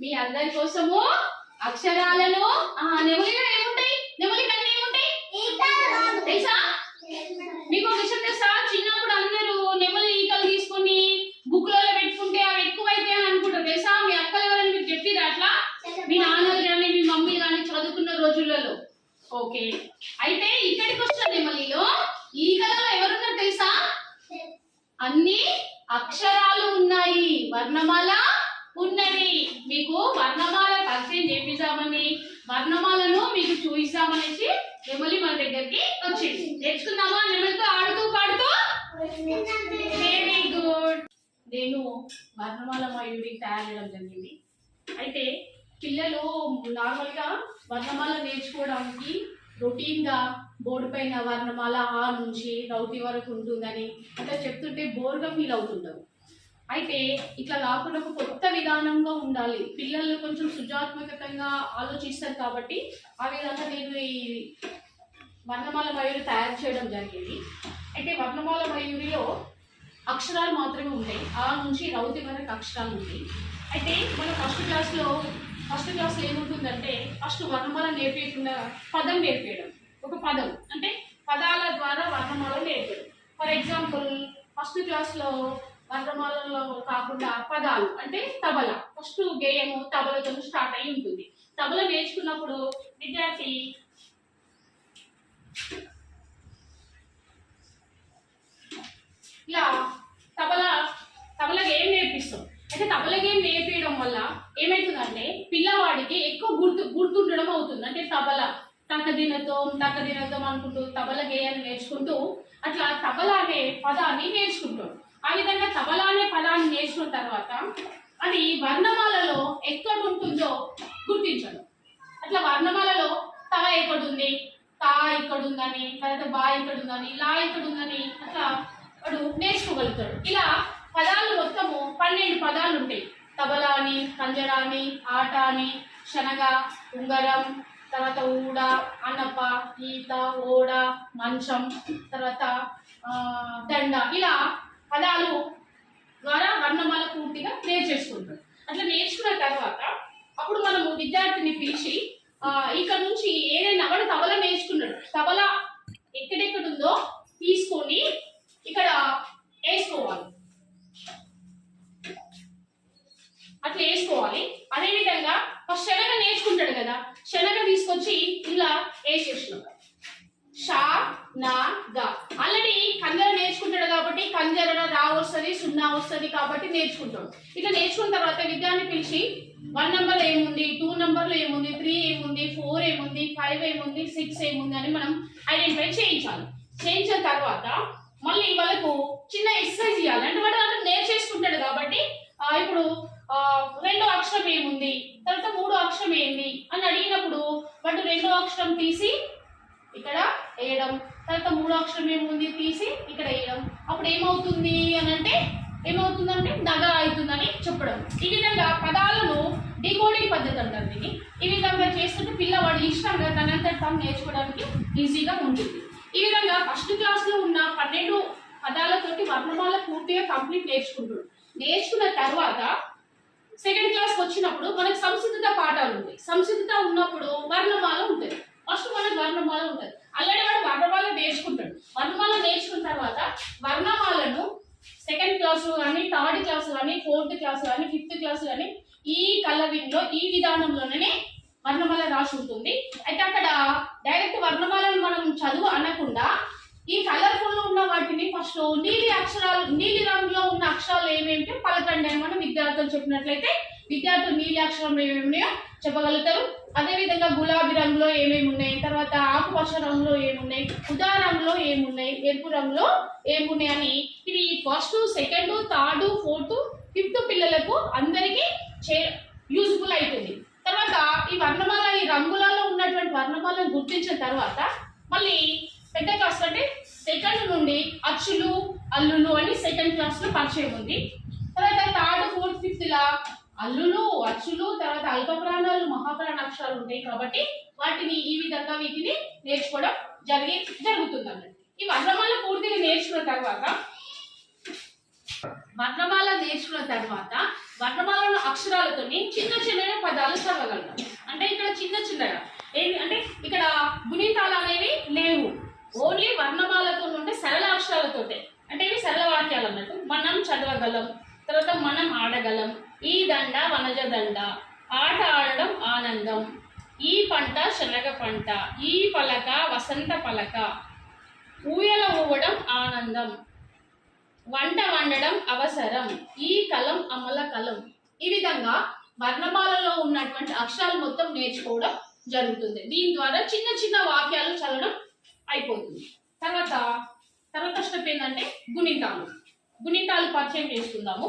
మీ అందరి కోసము అక్షరాలను నెమలిలో ఏముంటాయి? నెమలికి అన్ని ఏముంటాయి తెలుసా? మీకు ఒక విషయం తెలుసా? చిన్నప్పుడు అందరూ నెమలి ఈకలు తీసుకొని బుక్లలో పెట్టుకుంటే అవి ఎక్కువైతే అని అనుకుంటారు తెలుసా? మీ అక్కలు ఎవరైనా మీకు చెప్పిరా అట్లా? మీ నాన్నలు కానీ మీ మమ్మీ కానీ చదువుకున్న రోజులలో. ఓకే, అయితే ఇక్కడికి వచ్చిన నెమలిలో ఈకలలో ఎవరున్నారు తెలుసా? అన్ని అక్షరాలు ఉన్నాయి, వర్ణమాల ఉన్నది. మీకు వర్ణమాల పరిచయం చేపిద్దామని, వర్ణమాలను మీకు చూపిద్దామనేసి నెమలి మన దగ్గరికి వచ్చింది. నేర్చుకుందామా నెమలితో ఆడుతూ పాడుతూ? Very good. నేను వర్ణమాల మయూరి తయారు చేయడం జరిగింది. అయితే పిల్లలు నార్మల్ గా వర్ణమాల నేర్చుకోవడానికి రొటీన్ గా బోర్డు పైన వర్ణమాల ఆ నుంచి రౌతి వరకు ఉంటుందని అట్లా చెప్తుంటే బోర్గా ఫీల్ అవుతుంటారు. అయితే ఇట్లా కాకుండా ఒక కొత్త విధానంగా ఉండాలి. పిల్లలు కొంచెం సృజనాత్మకంగా ఆలోచిస్తారు కాబట్టి ఆ విధంగా నేను ఈ వర్ణమాల మయూరి తయారు చేయడం జరిగింది. అయితే వర్ణమాల మయూరిలో అక్షరాలు మాత్రమే ఉంటాయి, ఆ నుంచి రౌతి వరకు అక్షరాలు ఉంటాయి. అయితే మన ఫస్ట్ క్లాస్లో ఏముంటుందంటే ఫస్ట్ వర్ణమాల నేర్పించకుండా పదం నేర్పేయడం. ఒక పదం అంటే పదాల ద్వారా వర్ణమాల నేర్పేయడం. ఫర్ ఎగ్జాంపుల్ ఫస్ట్ క్లాస్లో వర్ణమాలలో కాకుండా పదాలు అంటే తబల, ఫస్ట్ గేయము తబలతో స్టార్ట్ అయి ఉంటుంది. తబల నేర్చుకున్నప్పుడు విద్యార్థి ఇలా తబల గేయం నేర్పిస్తాం. అయితే తబల గేయం నేర్పించడం వల్ల ఏమవుతుందంటే పిల్లవాడికి ఎక్కువ గుర్తుండడం అవుతుంది. అంటే తబల తక్కదినతో అనుకుంటూ తబల గేయాన్ని నేర్చుకుంటూ అట్లా తబల అనే పదాన్ని నేర్చుకుంటాడు. ఆ విధంగా తబల అనే పదాన్ని నేర్చుకున్న తర్వాత అది వర్ణమాలలో ఎక్కడ ఉంటుందో గుర్తించడు. అట్లా వర్ణమాలలో తా ఎక్కడుంది, తా ఇక్కడుందని, తర్వాత బా ఇక్కడుందని, లా ఇక్కడుందని అట్లా వాడు నేర్చుకోగలుగుతాడు. ఇలా పదాలు మొత్తము 12 పదాలు ఉంటాయి. తబల అని, కంజర అని, ఆట అని, శనగ, ఉంగరం, తర్వాత ఊడ, అన్నప్ప, ఈత, ఓడ, మంచం, తర్వాత దండ, ఇలా పదాలు ద్వారా వర్ణమాల పూర్తిగా నేర్చేసుకుంటాడు. అట్లా నేర్చుకున్న తర్వాత అప్పుడు మనము విద్యార్థిని పిలిచి ఇక్కడ నుంచి ఏదైనా వాడు తబల నేర్చుకున్నాడు, తబల ఎక్కడెక్కడుందో తీసుకొని ఇక్కడ వేసుకోవాలి. అట్లా వేసుకోవాలి. అదేవిధంగా ఫస్ట్ శనగ నేర్చుకుంటాడు కదా, శనగ తీసుకొచ్చి ఇలా వేసేసినాం. షా నా గా ఆల్రెడీ కంజర నేర్చుకుంటాడు కాబట్టి కంజర రా వస్తుంది, సున్నా వస్తుంది కాబట్టి నేర్చుకుంటాడు. ఇట్లా నేర్చుకున్న తర్వాత విద్యార్థిని పిలిచి 1 నెంబర్ ఏముంది, 2 నెంబర్లు ఏముంది, 3 ఏముంది, 4 ఏముంది, 5 ఏముంది, 6 ఏముంది అని మనం ఐడెంటిఫై చేయించాలి. చేయించిన తర్వాత మళ్ళీ వాళ్ళకు చిన్న ఎక్సర్సైజ్ ఇవ్వాలి. అంటే వాడు అతను నేర్చేసుకుంటాడు కాబట్టి ఇప్పుడు 2వ అక్షరం ఏముంది, తర్వాత 3వ అక్షరం ఏంది అని అడిగినప్పుడు వాడు 2వ అక్షరం తీసి ఇక్కడ వేయడం, తర్వాత 3వ అక్షరం ఏముంది తీసి ఇక్కడ వేయడం. అప్పుడు ఏమవుతుంది ఏమవుతుందంటే దగ అవుతుందని చెప్పడం. ఈ విధంగా పదాలను డికోడింగ్ పద్ధతి అంటారు దీన్ని. ఈ విధంగా చేస్తుంటే పిల్లవాడు ఇష్టంగా తనంతట తాను నేర్చుకోవడానికి ఈజీగా ఉంటుంది. ఈ విధంగా ఫస్ట్ క్లాస్లో ఉన్న 12 పదాలతోటి వర్ణమాల పూర్తిగా కంప్లీట్ నేర్చుకుంటాడు. నేర్చుకున్న తర్వాత సెకండ్ క్లాస్కి వచ్చినప్పుడు మనకు సంస్కృత పాఠాలు ఉంటాయి. సంస్కృత ఉన్నప్పుడు వర్ణమాల ఉంటుంది. ఫస్ట్ మనకు వర్ణమాల ఉంటుంది. ఆల్రెడీ వాడు వర్ణమాల నేర్చుకుంటాడు. వర్ణమాల నేర్చుకున్న తర్వాత వర్ణమాలను సెకండ్ క్లాసు కానీ, థర్డ్ క్లాసు కానీ, 4th క్లాసు కానీ, 5th క్లాసు కానీ ఈ కలరింగ్ లో ఈ విధానంలోనే వర్ణమాల రాసి ఉంటుంది. అయితే అక్కడ డైరెక్ట్ వర్ణమాలను మనం చదువు అనకుండా ఈ కలర్ఫుల్ లో ఉన్న వాటిని ఫస్ట్ నీలి రంగులో ఉన్న అక్షరాలు ఏమేమిటో పలకండి అని మనం విద్యార్థులు చెప్పినట్లయితే విద్యార్థులు నీలి అక్షరం ఏమేమియో చెప్పగలుగుతారు. అదేవిధంగా గులాబీ రంగులో ఏమేమి ఉన్నాయి, తర్వాత ఆకుపచ్చ రంగులో ఏమున్నాయి, ఉదా రంగులో ఏమున్నాయి, ఎరుపు రంగులో ఏమున్నాయి అని ఇది first, second, third, 4th, 5th పిల్లలకు అందరికీ యూజ్ఫుల్ అవుతుంది. తర్వాత ఈ వర్ణమాల ఈ రంగులలో ఉన్నటువంటి వర్ణమాలను గుర్తించిన తర్వాత మళ్ళీ పెద్ద క్లాస్ అంటే సెకండ్ నుండి అచ్చులు, అల్లులు అని సెకండ్ క్లాస్ లో పరిచయం ఉంది. తర్వాత 3rd, 4th, 5th లా అల్లులు, అచ్చులు, తర్వాత అల్పప్రాణాలు, మహాప్రాణ అక్షరాలు ఉంటాయి కాబట్టి వాటిని ఈ విధంగా వీటిని నేర్చుకోవడం జరుగుతుంది అన్నట్టు. ఈ వర్ణమాల పూర్తిగా నేర్చుకున్న తర్వాత వర్ణమాల నేర్చుకున్న తర్వాత వర్ణమాలలో అక్షరాలతో చిన్న చిన్న పదాలు చదవగలుగుతాం. అంటే ఇక్కడ చిన్న చిన్నగా ఏంటి అంటే ఇక్కడ గుణితాలు అనేవి లేవు, ఓన్లీ వర్ణమాలతో ఉంటే సరళ అక్షరాలతోటే. అంటే ఇవి సరళ వాక్యాలు అన్నట్టు. మనం చదవగలం, తర్వాత మనం ఆడగలం. ఈ దండ వనజ దండ, ఆట ఆడడం ఆనందం, ఈ పంట శనగ పంట, ఈ పలక వసంత పలక, ఊయల ఊవడం ఆనందం, వంట వండడం అవసరం, ఈ కలం అమల కలం. ఈ విధంగా వర్ణమాలలో ఉన్నటువంటి అక్షరాలు మొత్తం నేర్చుకోవడం జరుగుతుంది. దీని ద్వారా చిన్న చిన్న వాక్యాలు చదవడం అయిపోతుంది. తర్వాత స్టెప్ ఏంటంటే గుణితాలు పరిచయం చేసుకుందాము.